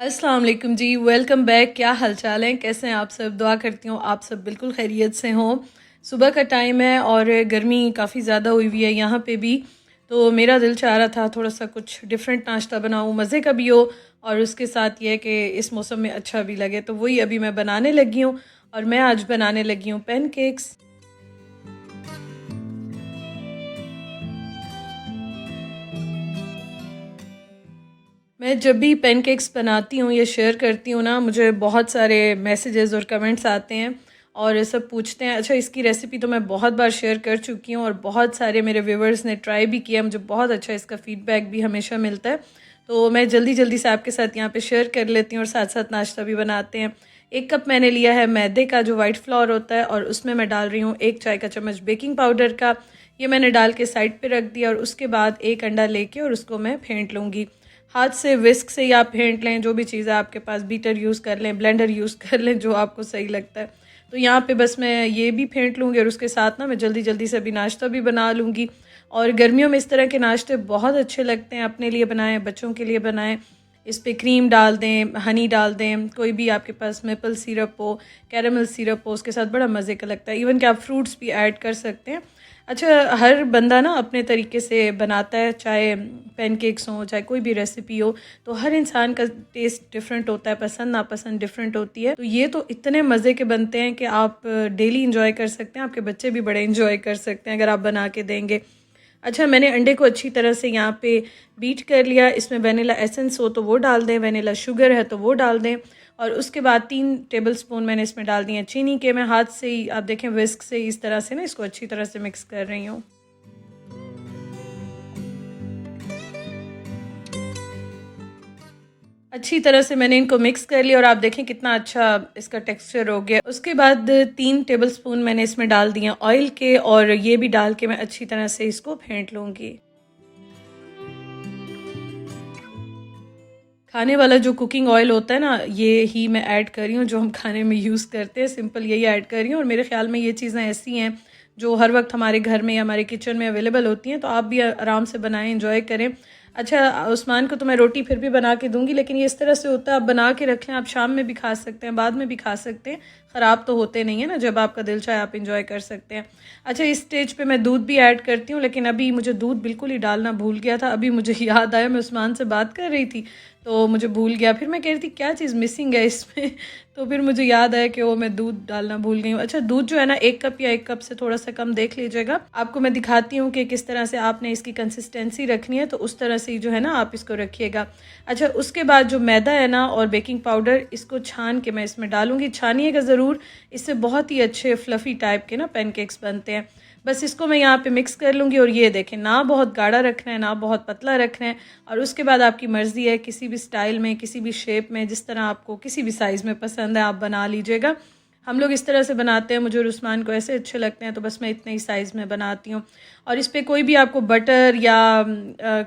अस्सलाम वालेकुम जी, welcome back. क्या हाल चाल है, कैसे हैं आप सब? दुआ करती हूँ आप सब बिल्कुल खैरियत से हों। सुबह का टाइम है और गर्मी काफ़ी ज़्यादा हुई हुई है यहाँ पे भी। तो मेरा दिल चाह रहा था थोड़ा सा कुछ डिफरेंट नाश्ता बनाऊँ, मज़े का भी हो और उसके साथ ये है कि इस मौसम में अच्छा भी लगे। तो वही अभी मैं बनाने लगी हूँ और मैं आज बनाने लगी हूँ पैनकेक्स। मैं जब भी पैनकेक्स बनाती हूँ या शेयर करती हूँ ना, मुझे बहुत सारे मैसेजेस और कमेंट्स आते हैं और सब पूछते हैं। अच्छा, इसकी रेसिपी तो मैं बहुत बार शेयर कर चुकी हूँ और बहुत सारे मेरे व्यूवर्स ने ट्राई भी किया, मुझे बहुत अच्छा इसका फीडबैक भी हमेशा मिलता है। तो मैं जल्दी जल्दी से आपके साथ यहाँ पे शेयर कर लेती हूँ और साथ साथ नाश्ता भी बनाते हैं। 1 कप मैंने लिया है मैदे का, जो वाइट फ्लोर होता है, और उसमें मैं डाल रही हूँ 1 चाय का चम्मच बेकिंग पाउडर का। ये मैंने डाल के साइड पे रख दिया और उसके बाद 1 अंडा लेके और उसको मैं फेंट लूँगी। हाथ से, विस्क से या फेंट लें, जो भी चीज़ है आपके पास, बीटर यूज़ कर लें, ब्लेंडर यूज़ कर लें, जो आपको सही लगता है। तो यहाँ पे बस मैं ये भी फेंट लूँगी और उसके साथ ना मैं जल्दी जल्दी से अभी नाश्ता भी बना लूँगी। और गर्मियों में इस तरह के नाश्ते बहुत अच्छे लगते हैं, अपने लिए बनाएं, बच्चों के लिए बनाएं। इस पे क्रीम डाल दें, हनी डाल दें, कोई भी आपके पास मेपल सिरप हो, कैरेमल सिरप हो, उसके साथ बड़ा मज़े का लगता है। इवन कि आप फ्रूट्स भी ऐड कर सकते हैं। अच्छा, हर बंदा ना अपने तरीके से बनाता है, चाहे पैनकेक्स हों, चाहे कोई भी रेसिपी हो, तो हर इंसान का टेस्ट डिफरेंट होता है, पसंद नापसंद डिफरेंट होती है। तो ये तो इतने मज़े के बनते हैं कि आप डेली इंजॉय कर सकते हैं, आपके बच्चे भी बड़े इंजॉय कर सकते हैं अगर आप बना के देंगे। अच्छा, मैंने अंडे को अच्छी तरह से यहाँ पे बीट कर लिया। इसमें वनीला एसेंस हो तो वो डाल दें, वनीला शुगर है तो वो डाल दें, और उसके बाद 3 टेबलस्पून मैंने इसमें डाल दिए चीनी के। मैं हाथ से ही, आप देखें, विस्क से इस तरह से ना इसको अच्छी तरह से मिक्स कर रही हूँ। अच्छी तरह से मैंने इनको मिक्स कर लिया और आप देखें कितना अच्छा इसका टेक्सचर हो गया। उसके बाद 3 टेबलस्पून मैंने इसमें डाल दिए ऑयल के, और ये भी डाल के मैं अच्छी तरह से इसको फेंट लूँगी। खाने वाला जो कुकिंग ऑयल होता है ना, ये ही मैं ऐड कर रही हूँ, जो हम खाने में यूज़ करते हैं, सिंपल यही ऐड कर रही हूँ। और मेरे ख्याल में ये चीज़ें ऐसी हैं जो हर वक्त हमारे घर में या हमारे किचन में अवेलेबल होती हैं, तो आप भी आराम से बनाएं, इंजॉय करें। अच्छा, उस्मान को तो मैं रोटी फिर भी बना के दूंगी, लेकिन ये इस तरह से होता है, आप बना के रख लें, आप शाम में भी खा सकते हैं, बाद में भी खा सकते हैं, ख़राब तो होते नहीं है ना, जब आपका दिल चाहे आप इंजॉय कर सकते हैं। अच्छा, इस स्टेज पे मैं दूध भी ऐड करती हूँ, लेकिन अभी मुझे दूध बिल्कुल ही डालना भूल गया था। अभी मुझे याद आया, मैं उस्मान से बात कर रही थी तो मुझे भूल गया। फिर मैं कह रही थी क्या चीज़ मिसिंग है इसमें तो फिर मुझे याद आया कि वो मैं दूध डालना भूल गई हूँ। अच्छा, दूध जो है ना, 1 कप या 1 कप से थोड़ा सा कम देख लीजिएगा। आपको मैं दिखाती हूँ कि किस तरह से आपने इसकी कंसिस्टेंसी रखनी है, तो उस तरह से ही जो है ना आप इसको रखिएगा। अच्छा, उसके बाद जो मैदा है ना और बेकिंग पाउडर, इसको छान के मैं इसमें डालूंगी। छानिएगा ज़रूर, इससे बहुत ही अच्छे फ्लफ़ी टाइप के ना पैनकेक्स बनते हैं। बस इसको मैं यहाँ पे मिक्स कर लूँगी, और ये देखें, ना बहुत गाढ़ा रखना है ना बहुत पतला रखना है। और उसके बाद आपकी मर्ज़ी है, किसी भी स्टाइल में, किसी भी शेप में, जिस तरह आपको किसी भी साइज़ में पसंद है आप बना लीजिएगा। हम लोग इस तरह से बनाते हैं, मुझे और उस्मान को ऐसे अच्छे लगते हैं, तो बस मैं इतने ही साइज़ में बनाती हूँ। और इस पर कोई भी आपको बटर या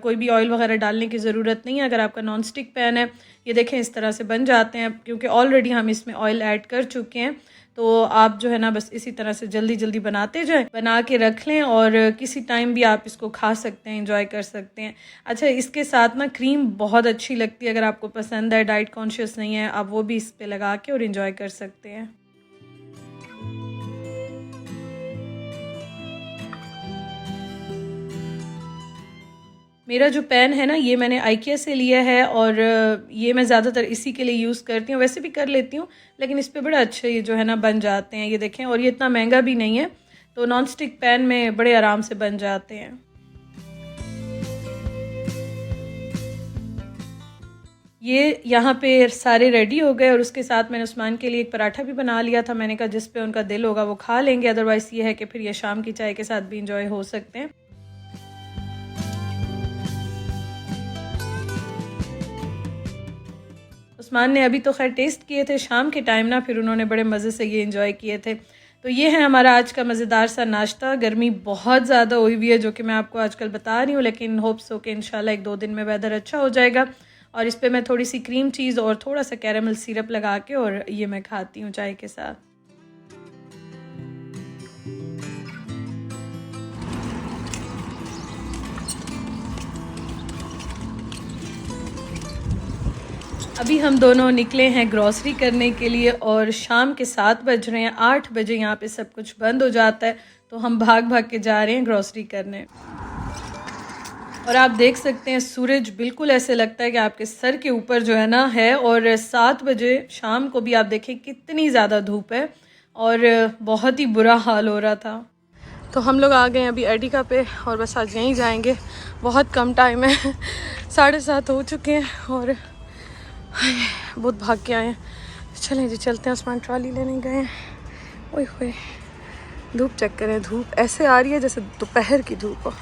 कोई भी ऑयल वगैरह डालने की ज़रूरत नहीं है, अगर आपका नॉन स्टिक पैन है। ये देखें, इस तरह से बन जाते हैं, क्योंकि ऑलरेडी हम इसमें ऑयल ऐड कर चुके हैं। तो आप जो है ना बस इसी तरह से जल्दी जल्दी बनाते जाएं, बना के रख लें, और किसी टाइम भी आप इसको खा सकते हैं, एंजॉय कर सकते हैं। अच्छा, इसके साथ ना क्रीम बहुत अच्छी लगती है, अगर आपको पसंद है, डाइट कॉन्शियस नहीं है, आप वो भी इस पे लगा के और एंजॉय कर सकते हैं। मेरा जो पैन है ना, ये मैंने आइकिया से लिया है, और ये मैं ज़्यादातर इसी के लिए यूज़ करती हूँ। वैसे भी कर लेती हूँ, लेकिन इस पे बड़े अच्छे ये जो है ना बन जाते हैं, ये देखें, और ये इतना महंगा भी नहीं है, तो नॉन स्टिक पैन में बड़े आराम से बन जाते हैं। ये यहाँ पे सारे रेडी हो गए, और उसके साथ मैंने उस्मान के लिए एक पराठा भी बना लिया था। मैंने कहा जिस पे उनका दिल होगा वो खा लेंगे, अदरवाइज़ ये है कि फिर ये शाम की चाय के साथ भी इंजॉय हो सकते हैं। उस्मान ने अभी तो खैर टेस्ट किए थे शाम के टाइम ना, फिर उन्होंने बड़े मज़े से ये इंजॉय किए थे। तो ये है हमारा आज का मज़ेदार सा नाश्ता। गर्मी बहुत ज़्यादा हुई हुई है, जो कि मैं आपको आजकल बता रही हूँ, लेकिन होप्स हो कि इंशाल्लाह 1-2 दिन में वेदर अच्छा हो जाएगा। और इस पे मैं थोड़ी सी क्रीम चीज़ और थोड़ा सा कैरेमल सिरप लगा के, और ये मैं खाती हूँ चाय के साथ। अभी हम दोनों निकले हैं ग्रॉसरी करने के लिए और शाम के 7 बज रहे हैं। 8 बजे यहाँ पे सब कुछ बंद हो जाता है, तो हम भाग भाग के जा रहे हैं ग्रॉसरी करने। और आप देख सकते हैं सूरज बिल्कुल ऐसे लगता है कि आपके सर के ऊपर जो है ना है। और 7 बजे शाम को भी आप देखें कितनी ज़्यादा धूप है और बहुत ही बुरा हाल हो रहा था। तो हम लोग आ गए हैं अभी एडिका पे और बस आज यहीं जाएंगे। बहुत कम टाइम है, 7:30 हो चुके हैं और बहुत भाग के आए हैं। चलें जी चलते हैं, उस्मान ट्रॉली लेने गए हैं। ओए होए धूप चेक करें, धूप ऐसे आ रही है जैसे दोपहर की धूप हो।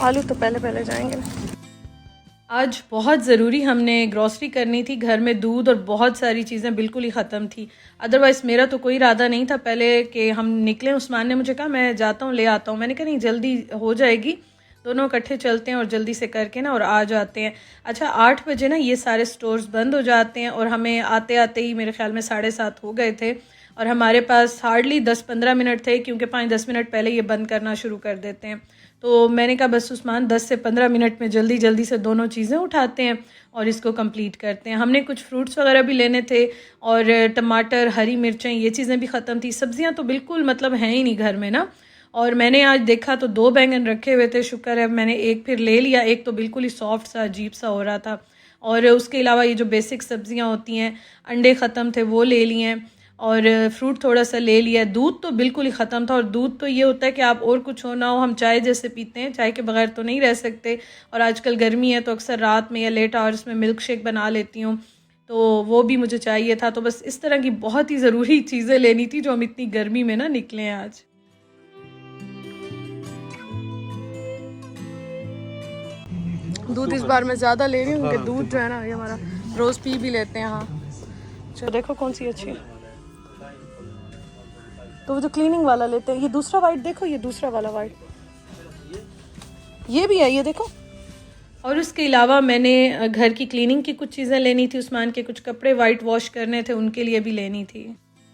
आलू तो पहले पहले जाएंगे। आज बहुत ज़रूरी हमने ग्रॉसरी करनी थी। घर में दूध और बहुत सारी चीज़ें बिल्कुल ही ख़त्म थी। अदरवाइज़ मेरा तो कोई इरादा नहीं था पहले कि हम निकलें। उस्मान ने मुझे कहा मैं जाता हूँ ले आता हूँ। मैंने कहा नहीं जल्दी हो जाएगी, दोनों इकट्ठे चलते हैं और जल्दी से करके ना और आ जाते हैं। अच्छा 8 बजे ना ये सारे स्टोर्स बंद हो जाते हैं और हमें आते आते ही मेरे ख्याल में 7:30 हो गए थे और हमारे पास हार्डली 10-15 मिनट थे, क्योंकि 5-10 मिनट पहले ये बंद करना शुरू कर देते हैं। तो मैंने कहा बस उस्मान 10 से 15 मिनट में जल्दी जल्दी से दोनों चीज़ें उठाते हैं और इसको कंप्लीट करते हैं। हमने कुछ फ्रूट्स वगैरह भी लेने थे और टमाटर, हरी मिर्चें, ये चीज़ें भी ख़त्म थी। सब्जियां तो बिल्कुल मतलब हैं ही नहीं घर में ना। और मैंने आज देखा तो 2 बैंगन रखे हुए थे, शुक्र है मैंने एक फिर ले लिया। एक तो बिल्कुल ही सॉफ्ट सा अजीब सा हो रहा था। और उसके अलावा ये जो बेसिक सब्जियां होती हैं, अंडे ख़त्म थे वो ले लिए हैं और फ्रूट थोड़ा सा ले लिया। दूध तो बिल्कुल ही ख़त्म था। और दूध तो ये होता है कि आप और कुछ हो ना हो, हम चाय जैसे पीते हैं, चाय के बगैर तो नहीं रह सकते। और आजकल गर्मी है तो अक्सर रात में या लेट आवर्स में मिल्क शेक बना लेती हूँ, तो वो भी मुझे चाहिए था। तो बस इस तरह की बहुत ही ज़रूरी चीज़ें लेनी थी जो हम इतनी गर्मी में ना निकले हैं आज। दूध इस बार मैं ज़्यादा ले रही हूँ क्योंकि दूध जो है ना ये हमारा रोज़ पी भी लेते हैं। हाँ चलो देखो कौन सी अच्छी है, तो वो जो क्लीनिंग वाला लेते हैं। ये दूसरा वाइट देखो, ये दूसरा वाला वाइट, ये भी है ये देखो। और उसके अलावा मैंने घर की क्लीनिंग की कुछ चीज़ें लेनी थी। उस्मान के कुछ कपड़े वाइट वॉश करने थे, उनके लिए भी लेनी थी।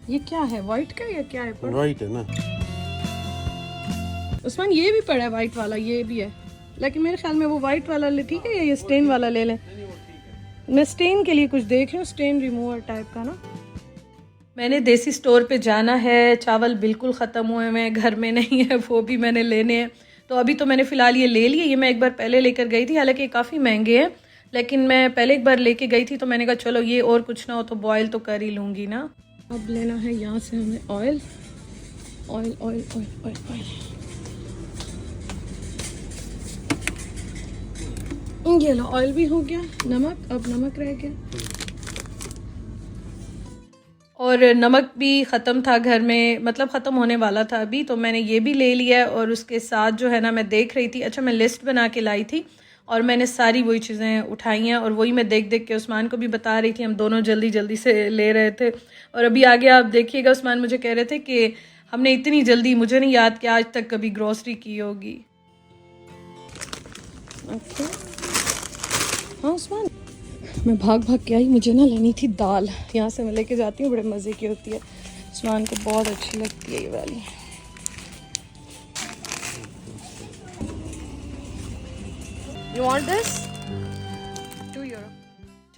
ये क्या है, वाइट का या क्या है? वाइट है ना उस्मान, ये भी पड़ा है वाइट वाला, ये भी है, लेकिन मेरे ख्याल में वो वाइट वाला ले ठीक है या ये स्टेन वाला ले लें? मैं स्टेन के लिए कुछ देख रही हूँ, स्टेन रिमूवर टाइप का ना। मैंने देसी स्टोर पे जाना है, चावल बिल्कुल ख़त्म हुए हैं, घर में नहीं है, वो भी मैंने लेने हैं। तो अभी तो मैंने फ़िलहाल ये ले लिए। ये मैं एक बार पहले लेकर गई थी, हालांकि ये काफ़ी महंगे हैं, लेकिन मैं पहले एक बार लेके गई थी तो मैंने कहा चलो ये और कुछ ना हो तो बॉयल तो कर ही लूँगी ना। अब लेना है यहाँ से हमें oil oil oil oil oil oil. ये लो ऑयल भी हो गया। नमक, अब नमक रह गया और नमक भी ख़त्म था घर में, मतलब ख़त्म होने वाला था अभी, तो मैंने ये भी ले लिया। और उसके साथ जो है ना मैं देख रही थी, अच्छा मैं लिस्ट बना के लाई थी और मैंने सारी वही चीज़ें उठाई हैं और वही मैं देख देख के उस्मान को भी बता रही थी। हम दोनों जल्दी जल्दी से ले रहे थे। और अभी आगे आप देखिएगा, उस्मान मुझे कह रहे थे कि हमने इतनी जल्दी, मुझे नहीं याद कि आज तक कभी ग्रॉसरी की होगी। ओके हाँ उस्मान, मैं भाग भाग के आई, मुझे ना लेनी थी दाल। यहाँ से मैं लेके जाती हूँ, बड़े मज़े की होती है, उस्मान को बहुत अच्छी लगती है ये वाली। You want this? €2।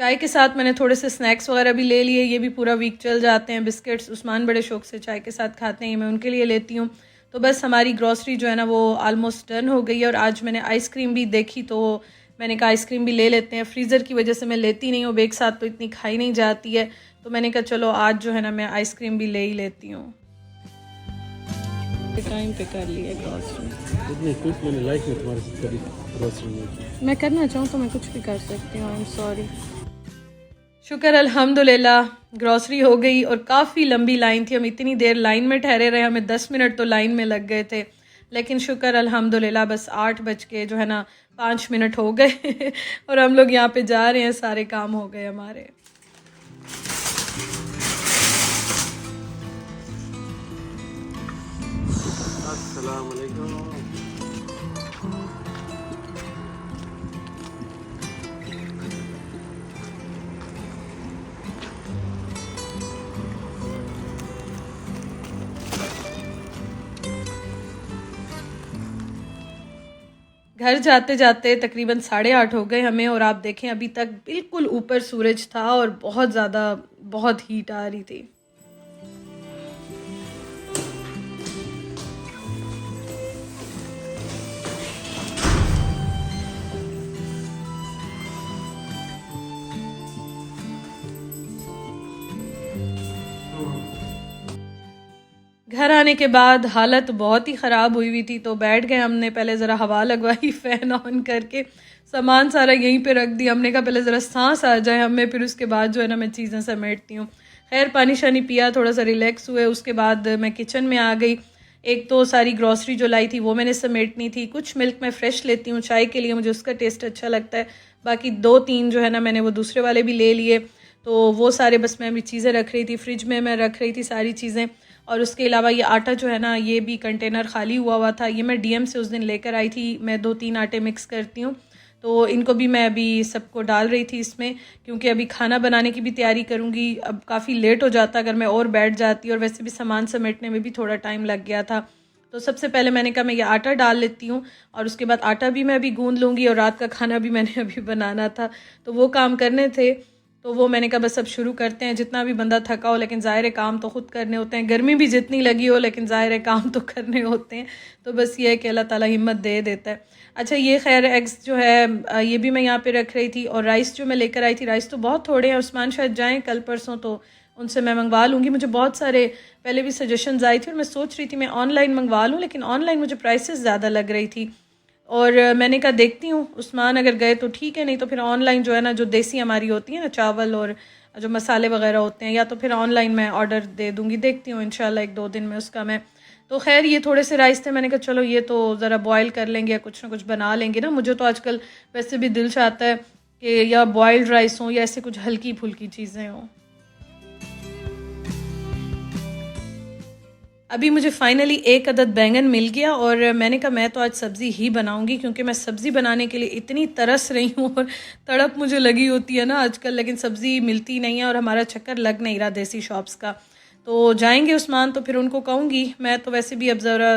चाय के साथ मैंने थोड़े से स्नैक्स वगैरह भी ले लिए, ये भी पूरा वीक चल जाते हैं। बिस्किट्स उस्मान बड़े शौक से चाय के साथ खाते हैं, ये मैं उनके लिए लेती हूँ। तो बस हमारी ग्रॉसरी जो है ना वो ऑलमोस्ट डन हो गई है। और आज मैंने आइसक्रीम भी देखी तो मैंने कहा आइसक्रीम भी ले लेते हैं। फ्रीज़र की वजह से मैं लेती नहीं हूँ, एक साथ तो इतनी खाई नहीं जाती है, तो मैंने कहा चलो आज जो है ना मैं आइसक्रीम भी ले ही लेती हूँ। टाइम पे कर लिया ग्रॉसरी। इतनी क्विक मैंने लाइफ में तुम्हारे साथ कभी ग्रॉसरी नहीं की। मैं करना चाहूँ तो मैं कुछ भी कर सकती हूँ, आई एम सॉरी। शुक्र अल्हम्दुलिल्लाह ग्रॉसरी हो गई और काफ़ी लंबी लाइन थी। हम इतनी देर लाइन में ठहरे रहे, हमें 10 मिनट तो लाइन में लग गए थे, लेकिन शुक्र अल्हम्दुलिल्लाह बस 8 बज के जो है ना 5 मिनट हो गए और हम लोग यहाँ पे जा रहे हैं, सारे काम हो गए हमारे। अस्सलाम वालेकुम। घर जाते जाते तकरीबन 8:30 हो गए हमें, और आप देखें अभी तक बिल्कुल ऊपर सूरज था और बहुत ज़्यादा बहुत हीट आ रही थी। घर आने के बाद हालत बहुत ही ख़राब हुई थी, तो बैठ गए हमने, पहले ज़रा हवा लगवाई फ़ैन ऑन करके, सामान सारा यहीं पे रख दिया। हमने कहा पहले ज़रा सांस आ जाए हमें, फिर उसके बाद जो है ना मैं चीज़ें समेटती हूँ। खैर पानी शानी पिया, थोड़ा सा रिलैक्स हुए, उसके बाद मैं किचन में आ गई। एक तो सारी ग्रॉसरी जो लाई थी वो मैंने समेटनी थी, कुछ मिल्क मैं फ़्रेश लेती हूँ चाय के लिए, मुझे उसका टेस्ट अच्छा लगता है। बाकी 2-3 जो है ना मैंने वो दूसरे वाले भी ले लिए, तो वो सारे बस मैं अभी चीज़ें रख रही थी, फ्रिज में मैं रख रही थी सारी चीज़ें। और उसके अलावा ये आटा जो है ना, ये भी कंटेनर खाली हुआ था, ये मैं डीएम से उस दिन लेकर आई थी। मैं 2-3 आटे मिक्स करती हूँ, तो इनको भी मैं अभी सबको डाल रही थी इसमें, क्योंकि अभी खाना बनाने की भी तैयारी करूँगी। अब काफ़ी लेट हो जाता अगर मैं और बैठ जाती, और वैसे भी सामान समेटने में भी थोड़ा टाइम लग गया था। तो सबसे पहले मैंने कहा मैं ये आटा डाल लेती हूँ, और उसके बाद आटा भी मैं अभी गूँध लूँगी, और रात का खाना भी मैंने अभी बनाना था, तो वो काम करने थे। तो वो मैंने कहा बस अब शुरू करते हैं, जितना भी बंदा थका हो, लेकिन ज़ाहिर है काम तो ख़ुद करने होते हैं, गर्मी भी जितनी लगी हो लेकिन ज़ाहिर है काम तो करने होते हैं। तो बस ये है कि अल्लाह ताला हिम्मत दे देता है। अच्छा ये खैर एग्स जो है ये भी मैं यहाँ पे रख रही थी, और राइस जो मैं लेकर आई थी, राइस तो बहुत थोड़े हैं, उस्मान शायद जाएँ कल परसों तो उनसे मैं मंगवा लूँगी। मुझे बहुत सारे पहले भी सजेशंस आई थी, और मैं सोच रही थी मैं ऑनलाइन मंगवा लूँ, लेकिन ऑनलाइन मुझे प्राइसेस ज़्यादा लग रही थी, और मैंने कहा देखती हूँ उस्मान अगर गए तो ठीक है, नहीं तो फिर ऑनलाइन जो है ना, जो देसी हमारी होती है ना चावल और जो मसाले वगैरह होते हैं, या तो फिर ऑनलाइन मैं ऑर्डर दे दूँगी, देखती हूँ इंशाल्लाह 1-2 दिन में उसका मैं। तो खैर ये थोड़े से राइस थे, मैंने कहा चलो ये तो ज़रा बॉयल कर लेंगे या कुछ ना कुछ बना लेंगे ना। मुझे तो आजकल वैसे भी दिल चाहता है कि या बॉयल्ड राइस हों या ऐसे कुछ हल्की फुल्की चीज़ें हों। अभी मुझे फ़ाइनली 1 अदद बैंगन मिल गया, और मैंने कहा मैं तो आज सब्ज़ी ही बनाऊंगी, क्योंकि मैं सब्ज़ी बनाने के लिए इतनी तरस रही हूँ और तड़प मुझे लगी होती है ना आजकल, लेकिन सब्ज़ी मिलती नहीं है और हमारा चक्कर लग नहीं रहा देसी शॉप्स का। तो जाएंगे उस्मान तो फिर उनको कहूँगी, मैं तो वैसे भी अब ज़रा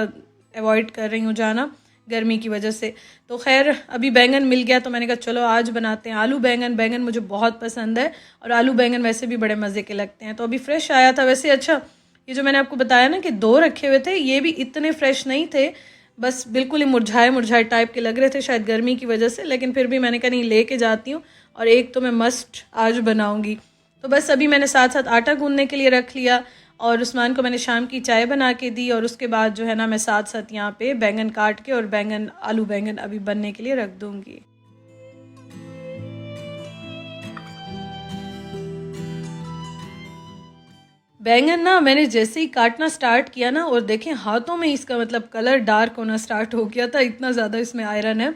अवॉइड कर रही हूँ जाना गर्मी की वजह से। तो खैर अभी बैंगन मिल गया, तो मैंने कहा चलो आज बनाते हैं आलू बैंगन। बैंगन मुझे बहुत पसंद है, और आलू बैंगन वैसे भी बड़े मज़े के लगते हैं। तो अभी फ्रेश आया था वैसे। अच्छा ये जो मैंने आपको बताया ना कि 2 रखे हुए थे, ये भी इतने फ्रेश नहीं थे, बस बिल्कुल ही मुरझाए मुरझाए टाइप के लग रहे थे, शायद गर्मी की वजह से, लेकिन फिर भी मैंने कहा नहीं लेके जाती हूँ, और एक तो मैं मस्ट आज बनाऊँगी। तो बस अभी मैंने साथ साथ आटा गूँधने के लिए रख लिया, और उस्मान को मैंने शाम की चाय बना के दी, और उसके बाद जो है ना मैं साथ साथ यहाँ पे बैंगन काट के और बैंगन आलू बैंगन अभी बनने के लिए रख दूँगी। बैंगन ना मैंने जैसे ही काटना स्टार्ट किया ना, और देखें हाथों में इसका मतलब कलर डार्क होना स्टार्ट हो गया था, इतना ज़्यादा इसमें आयरन है।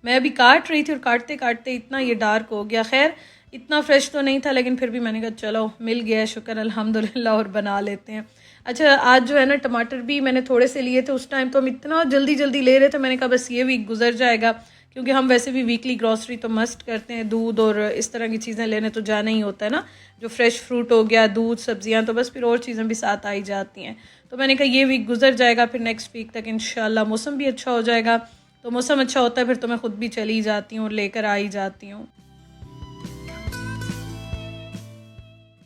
मैं अभी काट रही थी और काटते काटते इतना ये डार्क हो गया। खैर इतना फ्रेश तो नहीं था, लेकिन फिर भी मैंने कहा चलो मिल गया, शुक्र अल्हम्दुलिल्लाह, और बना लेते हैं। अच्छा आज जो है ना टमाटर भी मैंने थोड़े से लिए थे, उस टाइम तो हम इतना जल्दी जल्दी ले रहे थे, मैंने कहा बस ये वीक गुजर जाएगा, क्योंकि हम वैसे भी वीकली ग्रॉसरी तो मस्ट करते हैं, दूध और इस तरह की चीज़ें लेने तो जाना ही होता है ना, जो फ्रेश फ्रूट हो गया, दूध, सब्जियां, तो बस फिर और चीज़ें भी साथ आई जाती हैं। तो मैंने कहा ये वीक गुजर जाएगा, फिर नेक्स्ट वीक तक इंशाल्लाह मौसम भी अच्छा हो जाएगा। तो मौसम अच्छा होता है फिर तो मैं ख़ुद भी चली जाती हूँ और लेकर आ ही जाती हूँ।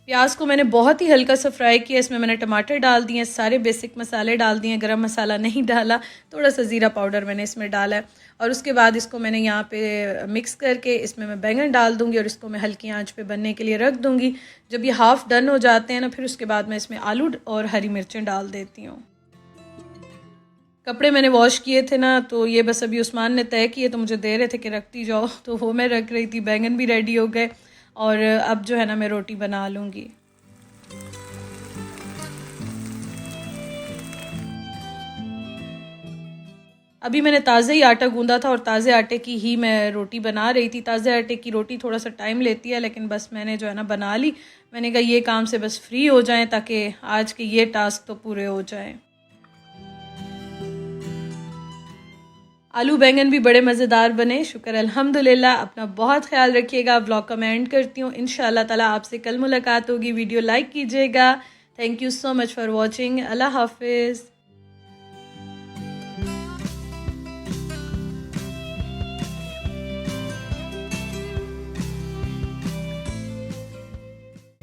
प्याज को मैंने बहुत ही हल्का सा फ्राई किया, इसमें मैंने टमाटर डाल दिए, सारे बेसिक मसाले डाल दिए, गरम मसाला नहीं डाला, थोड़ा सा ज़ीरा पाउडर मैंने इसमें डाला है, और उसके बाद इसको मैंने यहाँ पे मिक्स करके इसमें मैं बैंगन डाल दूँगी, और इसको मैं हल्की आंच पे बनने के लिए रख दूँगी। जब ये हाफ़ डन हो जाते हैं ना, फिर उसके बाद मैं इसमें आलू और हरी मिर्चें डाल देती हूँ। कपड़े मैंने वॉश किए थे ना, तो ये बस अभी उस्मान ने तय किए, तो मुझे दे रहे थे कि रखती जाओ, तो वो मैं रख रही थी। बैंगन भी रेडी हो गए, और अब जो है ना मैं रोटी बना लूँगी। अभी मैंने ताज़ा ही आटा गूंदा था, और ताज़े आटे की ही मैं रोटी बना रही थी। ताज़े आटे की रोटी थोड़ा सा टाइम लेती है, लेकिन बस मैंने जो है ना बना ली। मैंने कहा ये काम से बस फ्री हो जाएं, ताकि आज के ये टास्क तो पूरे हो जाएं। आलू बैंगन भी बड़े मज़ेदार बने, शुक्र अल्हम्दुलिल्लाह। अपना बहुत ख्याल रखिएगा। व्लॉग का मैं एंड करती हूँ, इंशाअल्लाह ताला आपसे कल मुलाकात होगी। वीडियो लाइक कीजिएगा। Thank you so much for watching. अल्लाह हाफिज़।